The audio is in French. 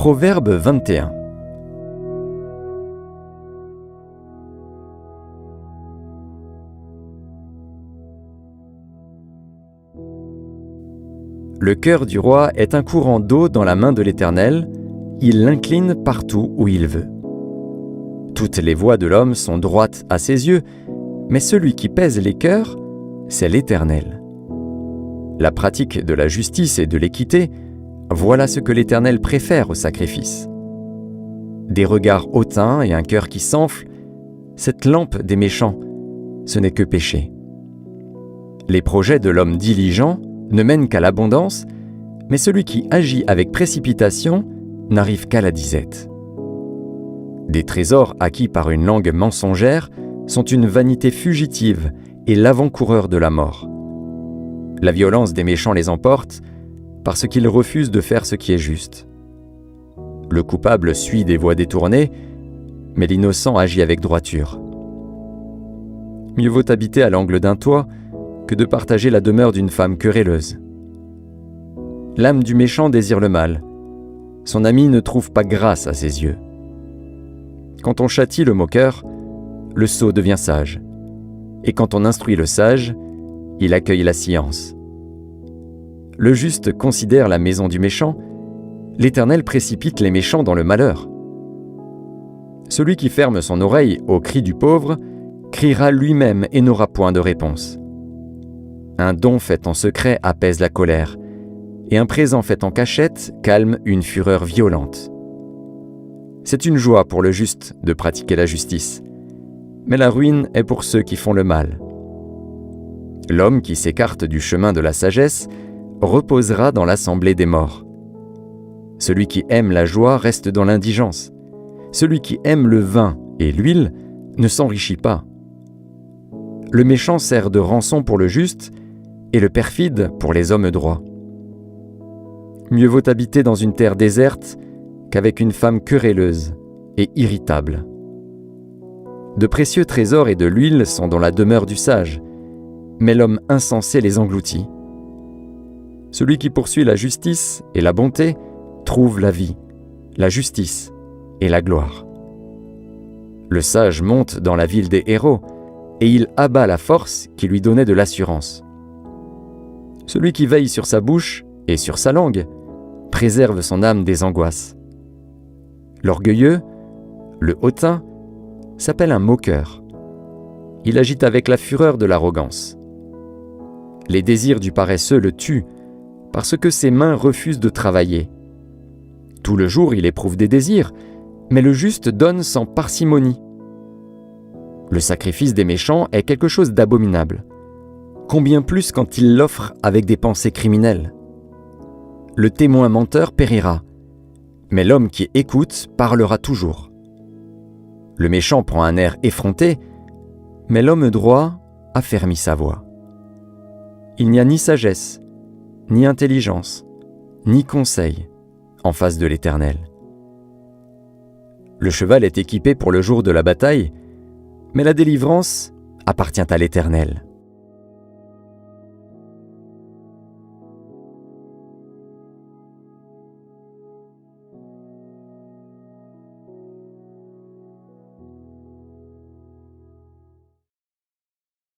Proverbe 21. Le cœur du roi est un courant d'eau dans la main de l'Éternel, il l'incline partout où il veut. Toutes les voies de l'homme sont droites à ses yeux, mais celui qui pèse les cœurs, c'est l'Éternel. La pratique de la justice et de l'équité, voilà ce que l'Éternel préfère au sacrifice. Des regards hautains et un cœur qui s'enfle, cette lampe des méchants, ce n'est que péché. Les projets de l'homme diligent ne mènent qu'à l'abondance, mais celui qui agit avec précipitation n'arrive qu'à la disette. Des trésors acquis par une langue mensongère sont une vanité fugitive et l'avant-coureur de la mort. La violence des méchants les emporte parce qu'ils refusent de faire ce qui est juste. Le coupable suit des voies détournées, mais l'innocent agit avec droiture. Mieux vaut habiter à l'angle d'un toit que de partager la demeure d'une femme querelleuse. L'âme du méchant désire le mal. Son ami ne trouve pas grâce à ses yeux. Quand on châtie le moqueur, le sot devient sage. Et quand on instruit le sage, il accueille la science. Le juste considère la maison du méchant, l'Éternel précipite les méchants dans le malheur. Celui qui ferme son oreille au cri du pauvre criera lui-même et n'aura point de réponse. Un don fait en secret apaise la colère, et un présent fait en cachette calme une fureur violente. C'est une joie pour le juste de pratiquer la justice, mais la ruine est pour ceux qui font le mal. L'homme qui s'écarte du chemin de la sagesse reposera dans l'assemblée des morts. Celui qui aime la joie reste dans l'indigence. Celui qui aime le vin et l'huile ne s'enrichit pas. Le méchant sert de rançon pour le juste et le perfide pour les hommes droits. Mieux vaut habiter dans une terre déserte qu'avec une femme querelleuse et irritable. De précieux trésors et de l'huile sont dans la demeure du sage, mais l'homme insensé les engloutit. Celui qui poursuit la justice et la bonté trouve la vie, la justice et la gloire. Le sage monte dans la ville des héros, et il abat la force qui lui donnait de l'assurance. Celui qui veille sur sa bouche et sur sa langue préserve son âme des angoisses. L'orgueilleux, le hautain, s'appelle un moqueur. Il agit avec la fureur de l'arrogance. Les désirs du paresseux le tuent parce que ses mains refusent de travailler. Tout le jour, il éprouve des désirs, mais le juste donne sans parcimonie. Le sacrifice des méchants est quelque chose d'abominable. Combien plus quand il l'offre avec des pensées criminelles. Le témoin menteur périra, mais l'homme qui écoute parlera toujours. Le méchant prend un air effronté, mais l'homme droit affermit sa voix. Il n'y a ni sagesse, ni intelligence, ni conseil en face de l'Éternel. Le cheval est équipé pour le jour de la bataille, mais la délivrance appartient à l'Éternel.